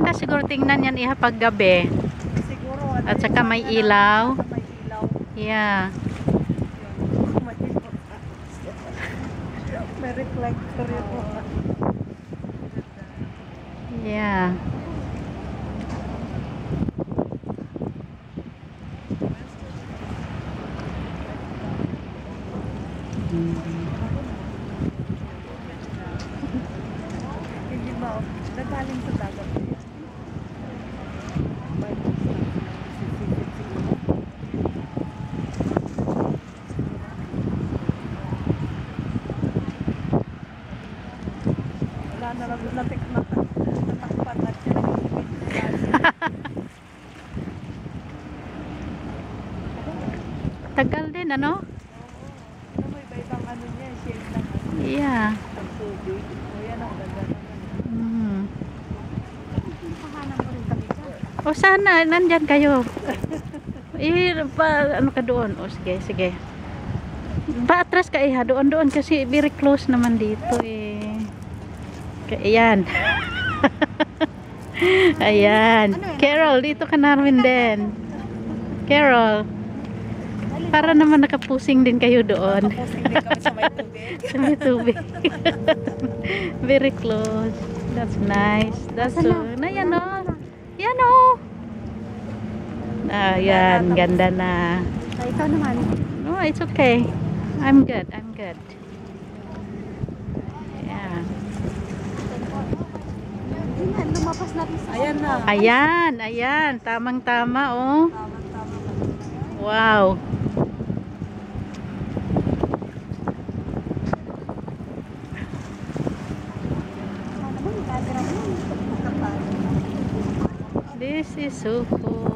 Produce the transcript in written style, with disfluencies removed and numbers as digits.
Maganda siguro tingnan yan iha pag gabi. Siguro. At saka may ilaw. May ilaw. Yeah. May reflector yun. Yeah. Hindi ba? Nagaling sa dagat. Wala na lang natakpan at siya Tagal din, ano? may ibang ano niya, shade lang. Yeah. Ang tubig. O yan ang ganda naman. Mm. Pahanap mo rin kami ka. O sana, nandyan kayo. Ano ka doon? O sige, sige. Atras ka iha. Doon kasi very close naman dito eh. Ayan. Ayan. Carol, dito ka namin din. Carol. Para naman nakapusing din kayo doon. Nakapusing din kami sa may tubig. Sa may tubig. Very close. That's nice. That's so. Yan o. Yan o. Yan. Ganda na. Ay, ikaw naman. No, it's okay. I'm good. I'm good. Yeah. Lumapas natin sa ayan na. Ayan. Ayan. Tamang-tama oh. Tama. Wow. This is so cool.